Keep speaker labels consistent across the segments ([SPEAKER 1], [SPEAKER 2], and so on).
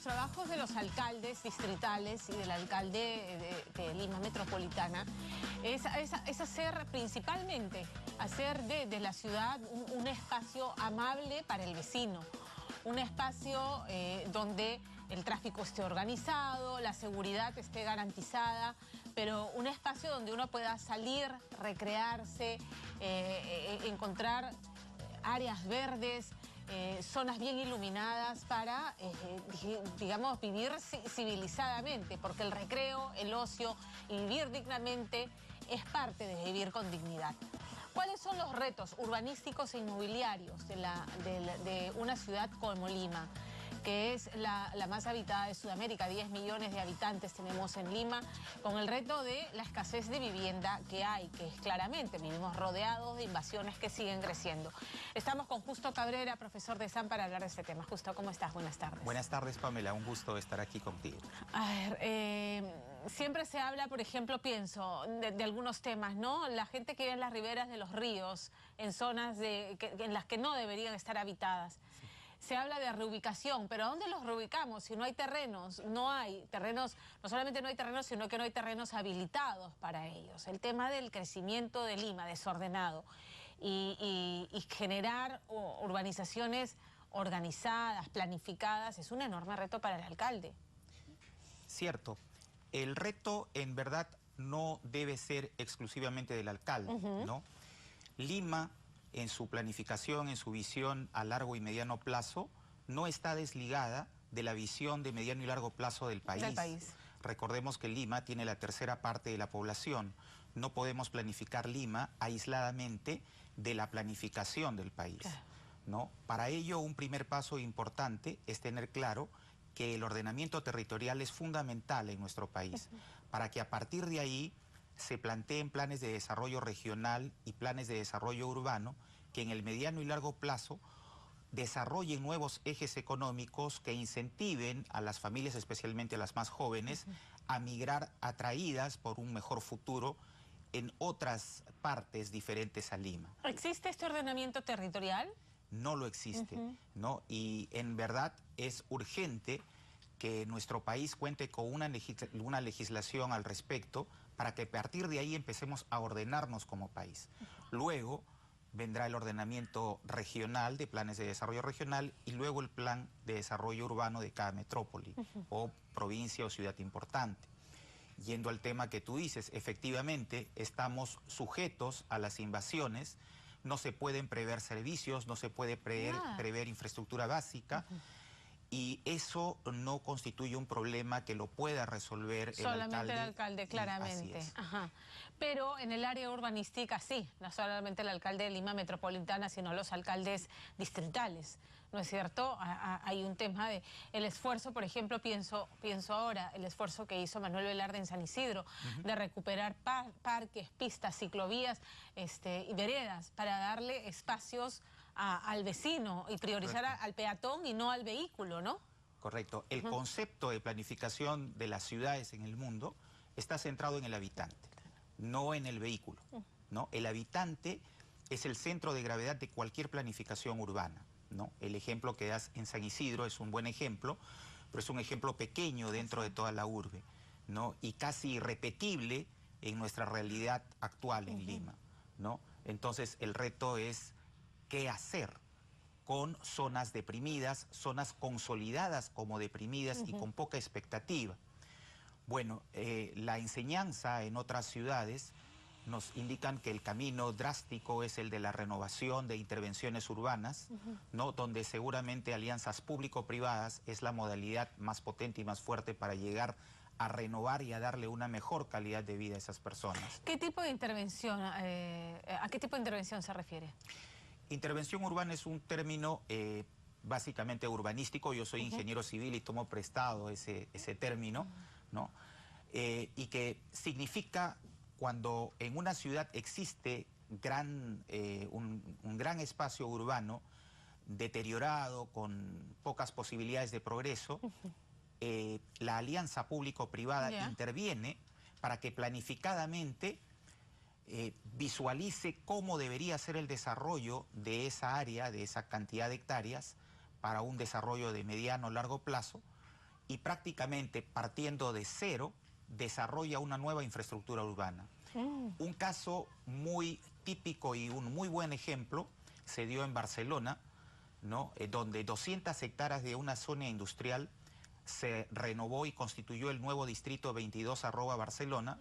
[SPEAKER 1] trabajos de los alcaldes distritales y del alcalde de Lima Metropolitana es hacer principalmente, hacer de la ciudad un espacio amable para el vecino, un espacio donde el tráfico esté organizado, la seguridad esté garantizada, pero un espacio donde uno pueda salir, recrearse, encontrar áreas verdes, zonas bien iluminadas para, digamos, vivir civilizadamente, porque el recreo, el ocio y vivir dignamente es parte de vivir con dignidad. ¿Cuáles son los retos urbanísticos e inmobiliarios de una ciudad como Lima, que es la más habitada de Sudamérica? 10 millones de habitantes tenemos en Lima, con el reto de la escasez de vivienda que hay, que es claramente, vivimos rodeados de invasiones que siguen creciendo. Estamos con Justo Cabrera, profesor de SAM, para hablar de este tema. Justo, ¿cómo estás? Buenas tardes.
[SPEAKER 2] Buenas tardes, Pamela. Un gusto estar aquí contigo.
[SPEAKER 1] A ver, siempre se habla, por ejemplo, pienso, de algunos temas, ¿no? La gente que vive en las riberas de los ríos, en zonas en las que no deberían estar habitadas. Sí. Se habla de reubicación, pero ¿a dónde los reubicamos? Si no hay terrenos, no solamente no hay terrenos, sino que no hay terrenos habilitados para ellos. El tema del crecimiento de Lima desordenado y generar urbanizaciones organizadas, planificadas, es un enorme reto para el alcalde.
[SPEAKER 2] Cierto. El reto, en verdad, no debe ser exclusivamente del alcalde, ¿no? Lima, en su planificación, en su visión a largo y mediano plazo, no está desligada de la visión de mediano y largo plazo del país. Recordemos que Lima tiene la tercera parte de la población. No podemos planificar Lima aisladamente de la planificación del país, ¿no? Para ello, un primer paso importante es tener claro que el ordenamiento territorial es fundamental en nuestro país, para que a partir de ahí se planteen planes de desarrollo regional y planes de desarrollo urbano que en el mediano y largo plazo desarrollen nuevos ejes económicos que incentiven a las familias, especialmente a las más jóvenes, a migrar atraídas por un mejor futuro en otras partes diferentes a Lima.
[SPEAKER 1] ¿Existe este ordenamiento territorial?
[SPEAKER 2] No lo existe, ¿no? Y en verdad es urgente que nuestro país cuente con una legislación al respecto para que a partir de ahí empecemos a ordenarnos como país. Luego vendrá el ordenamiento regional de planes de desarrollo regional y luego el plan de desarrollo urbano de cada metrópoli o provincia o ciudad importante. Yendo al tema que tú dices, efectivamente estamos sujetos a las invasiones, no se pueden prever servicios, no se puede prever infraestructura básica. Y eso no constituye un problema que lo pueda resolver el alcalde.
[SPEAKER 1] Solamente el alcalde, claramente.
[SPEAKER 2] Así es.
[SPEAKER 1] Pero en el área urbanística sí, no solamente el alcalde de Lima Metropolitana, sino los alcaldes distritales, ¿no es cierto? Hay un tema de el esfuerzo, por ejemplo, pienso ahora, el esfuerzo que hizo Manuel Velarde en San Isidro, de recuperar parques, pistas, ciclovías y veredas para darle espacios al vecino y priorizar al peatón y no al vehículo, ¿no?
[SPEAKER 2] Correcto. El concepto de planificación de las ciudades en el mundo está centrado en el habitante, no en el vehículo, ¿no? El habitante es el centro de gravedad de cualquier planificación urbana, ¿no? El ejemplo que das en San Isidro es un buen ejemplo, pero es un ejemplo pequeño dentro de toda la urbe, ¿no? Y casi irrepetible en nuestra realidad actual en Lima, ¿no? Entonces el reto es qué hacer con zonas deprimidas, zonas consolidadas como deprimidas y con poca expectativa. Bueno, la enseñanza en otras ciudades nos indican que el camino drástico es el de la renovación de intervenciones urbanas, ¿no? Donde seguramente alianzas público-privadas es la modalidad más potente y más fuerte para llegar a renovar y a darle una mejor calidad de vida a esas personas.
[SPEAKER 1] ¿Qué tipo de intervención, a qué tipo de intervención se refiere?
[SPEAKER 2] Intervención urbana es un término básicamente urbanístico. Yo soy ingeniero civil y tomo prestado ese término, ¿no? Y que significa cuando en una ciudad existe un gran espacio urbano deteriorado, con pocas posibilidades de progreso, la alianza público-privada interviene para que planificadamente visualice cómo debería ser el desarrollo de esa área, de esa cantidad de hectáreas, para un desarrollo de mediano o largo plazo, y prácticamente partiendo de cero desarrolla una nueva infraestructura urbana. Un caso muy típico y un muy buen ejemplo se dio en Barcelona, ¿no? Donde 200 hectáreas de una zona industrial se renovó y constituyó el nuevo distrito 22 Barcelona,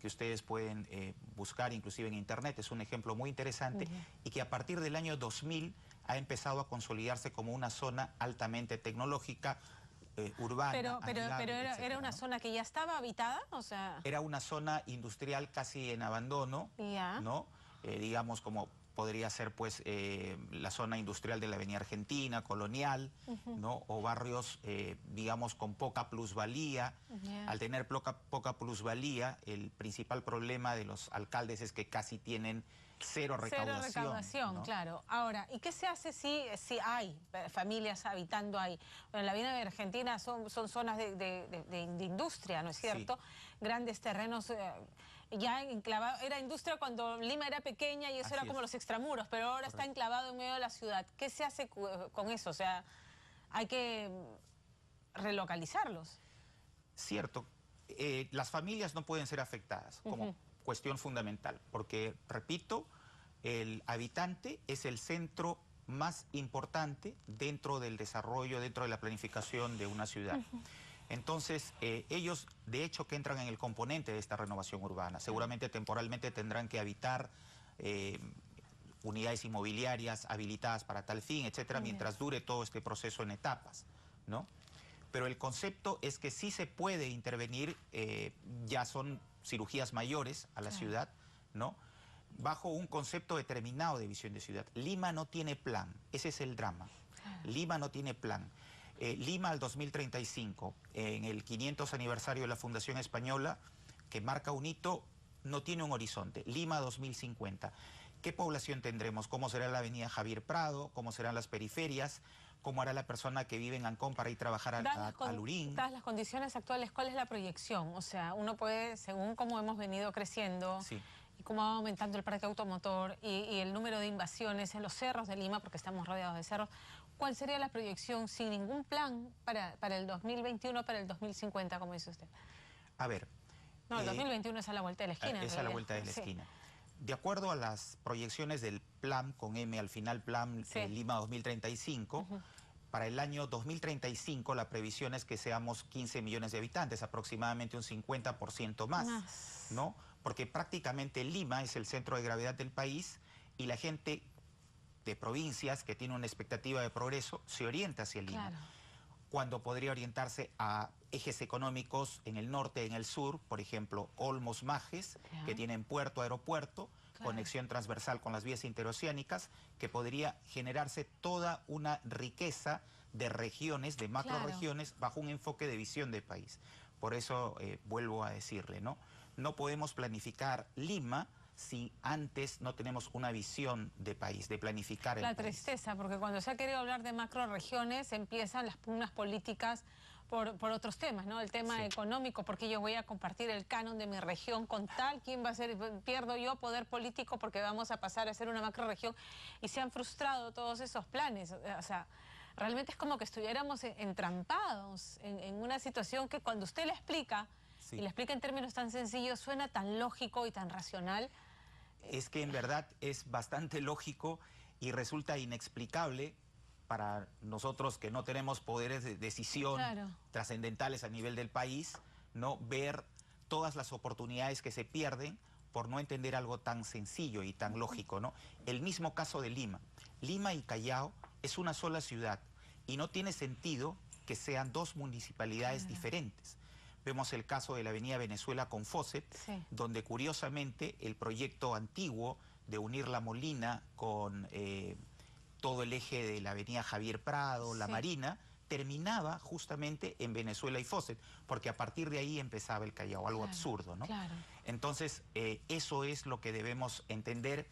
[SPEAKER 2] que ustedes pueden buscar inclusive en internet. Es un ejemplo muy interesante y que a partir del año 2000 ha empezado a consolidarse como una zona altamente tecnológica, urbana,
[SPEAKER 1] pero
[SPEAKER 2] etcétera,
[SPEAKER 1] era una
[SPEAKER 2] ¿no?
[SPEAKER 1] zona que ya estaba habitada, o sea...
[SPEAKER 2] Era una zona industrial casi en abandono, ¿no? Digamos como podría ser pues la zona industrial de la Avenida Argentina, Colonial, ¿no? O barrios, digamos, con poca plusvalía. Al tener poca plusvalía, el principal problema de los alcaldes es que casi tienen cero recaudación.
[SPEAKER 1] Cero recaudación, ¿no? Claro. Ahora, ¿y qué se hace si hay familias habitando ahí? Bueno, la Avenida de Argentina son zonas de industria, ¿no es cierto? Sí. Grandes terrenos... ya enclavado, era industria cuando Lima era pequeña y eso era como los extramuros, pero ahora está enclavado en medio de la ciudad. ¿Qué se hace con eso? O sea, hay que relocalizarlos.
[SPEAKER 2] Cierto. Las familias no pueden ser afectadas como cuestión fundamental, porque, repito, el habitante es el centro más importante dentro del desarrollo, dentro de la planificación de una ciudad. Entonces, ellos, de hecho, que entran en el componente de esta renovación urbana. Seguramente temporalmente tendrán que habitar unidades inmobiliarias habilitadas para tal fin, etcétera, mientras dure todo este proceso en etapas, ¿no? Pero el concepto es que sí se puede intervenir, ya son cirugías mayores a la ciudad, ¿no? Bajo un concepto determinado de visión de ciudad. Lima no tiene plan, ese es el drama. Lima no tiene plan. Lima al 2035, en el 500 aniversario de la Fundación Española, que marca un hito, no tiene un horizonte. Lima 2050. ¿Qué población tendremos? ¿Cómo será la avenida Javier Prado? ¿Cómo serán las periferias? ¿Cómo hará la persona que vive en Ancón para ir a trabajar a Lurín?
[SPEAKER 1] Dadas las condiciones actuales, ¿cuál es la proyección? O sea, uno puede, según cómo hemos venido creciendo... y cómo va aumentando el parque automotor y el número de invasiones en los cerros de Lima, porque estamos rodeados de cerros, ¿cuál sería la proyección sin ningún plan para el 2021, para el 2050, como dice usted?
[SPEAKER 2] A ver...
[SPEAKER 1] No, el 2021 es a la vuelta de la esquina.
[SPEAKER 2] Es a la vuelta de la esquina. De acuerdo a las proyecciones del plan, con M al final, plan Lima 2035, para el año 2035 la previsión es que seamos 15 millones de habitantes, aproximadamente un 50% más, ¿no? Porque prácticamente Lima es el centro de gravedad del país y la gente de provincias que tiene una expectativa de progreso se orienta hacia Lima. Cuando podría orientarse a ejes económicos en el norte, en el sur, por ejemplo, Olmos, Majes, que tienen puerto, aeropuerto, conexión transversal con las vías interoceánicas, que podría generarse toda una riqueza de regiones, de macroregiones, bajo un enfoque de visión de país. Por eso vuelvo a decirle, ¿no? No podemos planificar Lima si antes no tenemos una visión de país, de planificar el país.
[SPEAKER 1] La tristeza, porque cuando se ha querido hablar de macroregiones empiezan las pugnas políticas por otros temas, ¿no? El tema económico, porque yo voy a compartir el canon de mi región con tal, ¿quién va a ser? Pierdo yo poder político porque vamos a pasar a ser una macroregión y se han frustrado todos esos planes. O sea, realmente es como que estuviéramos entrampados en una situación que cuando usted le explica, y le explica en términos tan sencillos, suena tan lógico y tan racional.
[SPEAKER 2] Es que en verdad es bastante lógico y resulta inexplicable para nosotros que no tenemos poderes de decisión trascendentales a nivel del país, ¿no? Ver todas las oportunidades que se pierden por no entender algo tan sencillo y tan lógico, ¿no? El mismo caso de Lima. Lima y Callao es una sola ciudad y no tiene sentido que sean dos municipalidades diferentes. Vemos el caso de la avenida Venezuela con Fawcett, donde curiosamente el proyecto antiguo de unir La Molina con todo el eje de la avenida Javier Prado, La Marina, terminaba justamente en Venezuela y Fawcett, porque a partir de ahí empezaba el Callao, algo absurdo, ¿no? Entonces, eso es lo que debemos entender.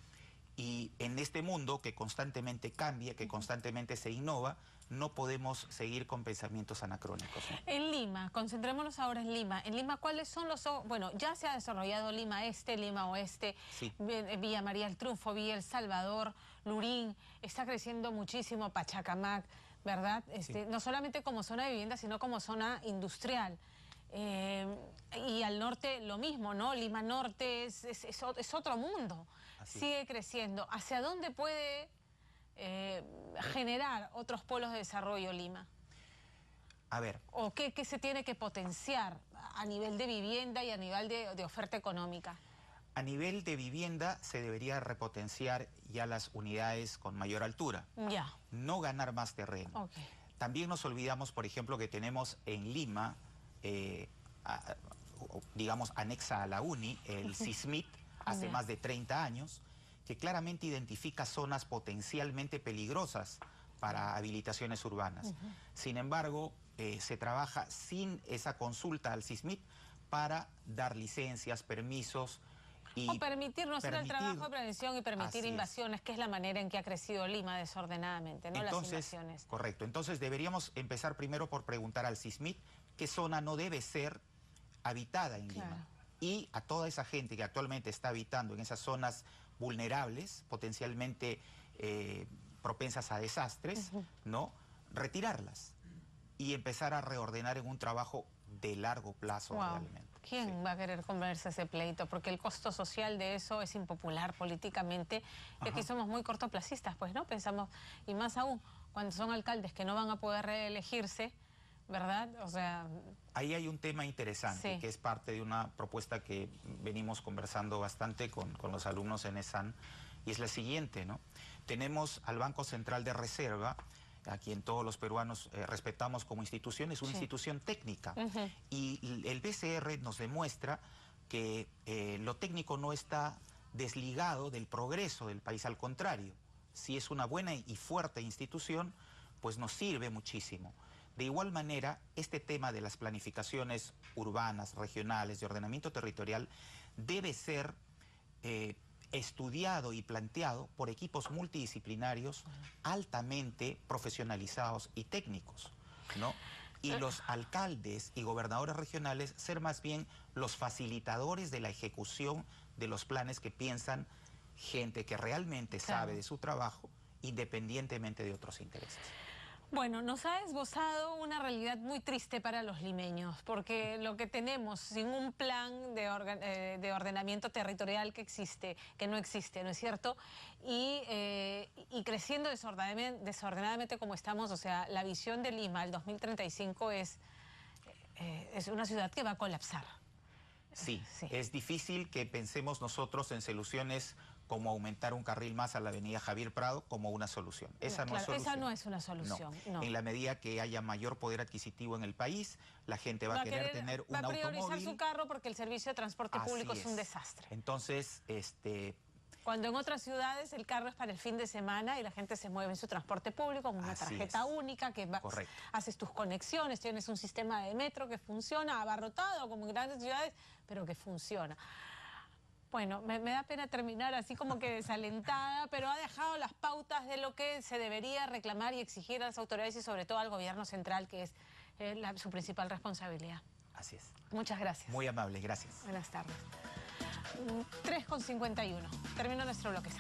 [SPEAKER 2] Y en este mundo que constantemente cambia, que constantemente se innova, no podemos seguir con pensamientos anacrónicos, ¿no?
[SPEAKER 1] En Lima, concentrémonos ahora en Lima. En Lima, ¿cuáles son los...? Bueno, ya se ha desarrollado Lima Este, Lima Oeste, Villa María el Triunfo, Villa El Salvador, Lurín, está creciendo muchísimo Pachacamac. ¿verdad?
[SPEAKER 2] Sí.
[SPEAKER 1] No solamente como zona de vivienda, sino como zona industrial. Y al norte lo mismo, ¿no? Lima Norte es otro mundo.
[SPEAKER 2] Así
[SPEAKER 1] Sigue creciendo. ¿Hacia dónde puede generar otros polos de desarrollo Lima?
[SPEAKER 2] A ver,
[SPEAKER 1] ¿O qué se tiene que potenciar a nivel de vivienda y a nivel de oferta económica?
[SPEAKER 2] a nivel de vivienda se debería repotenciar ya las unidades con mayor altura,
[SPEAKER 1] Ya,
[SPEAKER 2] no ganar más terreno.
[SPEAKER 1] ok.
[SPEAKER 2] También nos olvidamos, por ejemplo, que tenemos en Lima, digamos, anexa a la UNI, el CISMIT, hace
[SPEAKER 1] Ya.
[SPEAKER 2] más de 30 años, que claramente identifica zonas potencialmente peligrosas para habilitaciones urbanas. Sin embargo, se trabaja sin esa consulta al CISMIT para dar licencias, permisos y
[SPEAKER 1] O permitir, no hacer el trabajo de prevención y permitir
[SPEAKER 2] Así es.
[SPEAKER 1] invasiones, que es la manera en que ha crecido Lima desordenadamente, ¿no? Las invasiones.
[SPEAKER 2] Correcto. Entonces deberíamos empezar primero por preguntar al CISMIT qué zona no debe ser habitada en Lima.
[SPEAKER 1] Claro.
[SPEAKER 2] Y a toda esa gente que actualmente está habitando en esas zonas vulnerables, potencialmente propensas a desastres, ¿no? Retirarlas y empezar a reordenar en un trabajo de largo plazo realmente.
[SPEAKER 1] ¿Quién
[SPEAKER 2] Sí.
[SPEAKER 1] va a querer comerse ese pleito? Porque el costo social de eso es impopular políticamente. Y aquí somos muy cortoplacistas, pues, ¿no? Pensamos, y más aún, cuando son alcaldes que no van a poder reelegirse, ¿verdad? O sea...
[SPEAKER 2] Ahí hay un tema interesante,
[SPEAKER 1] Sí.
[SPEAKER 2] que es parte de una propuesta que venimos conversando bastante con los alumnos en ESAN, y es la siguiente, ¿no? Tenemos al Banco Central de Reserva, a quien todos los peruanos respetamos como institución, es una institución técnica. Y el BCR nos demuestra que lo técnico no está desligado del progreso del país, al contrario. Si es una buena y fuerte institución, pues nos sirve muchísimo. De igual manera, este tema de las planificaciones urbanas, regionales, de ordenamiento territorial, debe ser estudiado y planteado por equipos multidisciplinarios altamente profesionalizados y técnicos, ¿no? Y los alcaldes y gobernadores regionales ser más bien los facilitadores de la ejecución de los planes que piensan gente que realmente sabe de su trabajo, independientemente de otros intereses.
[SPEAKER 1] Bueno, nos ha esbozado una realidad muy triste para los limeños, porque lo que tenemos sin un plan de ordenamiento territorial que no existe, ¿no es cierto? Y creciendo desordenadamente como estamos, o sea, la visión de Lima, el 2035 es una ciudad que va a colapsar.
[SPEAKER 2] Sí, es difícil que pensemos nosotros en soluciones como aumentar un carril más a la avenida Javier Prado como una solución. Esa no es solución.
[SPEAKER 1] Esa no es una solución. No.
[SPEAKER 2] En la medida que haya mayor poder adquisitivo en el país, la gente va a querer tener un automóvil.
[SPEAKER 1] Va a priorizar su carro porque el servicio de transporte público es un desastre.
[SPEAKER 2] Entonces,
[SPEAKER 1] cuando en otras ciudades el carro es para el fin de semana y la gente se mueve en su transporte público con una tarjeta única que haces tus conexiones, tienes un sistema de metro que funciona, abarrotado como en grandes ciudades, pero que funciona. Bueno, me da pena terminar así como que desalentada, pero ha dejado las pautas de lo que se debería reclamar y exigir a las autoridades y sobre todo al gobierno central, que es su principal responsabilidad.
[SPEAKER 2] Así es.
[SPEAKER 1] Muchas gracias.
[SPEAKER 2] Muy amable, gracias.
[SPEAKER 1] Buenas tardes. 3:51. Termina nuestro bloque.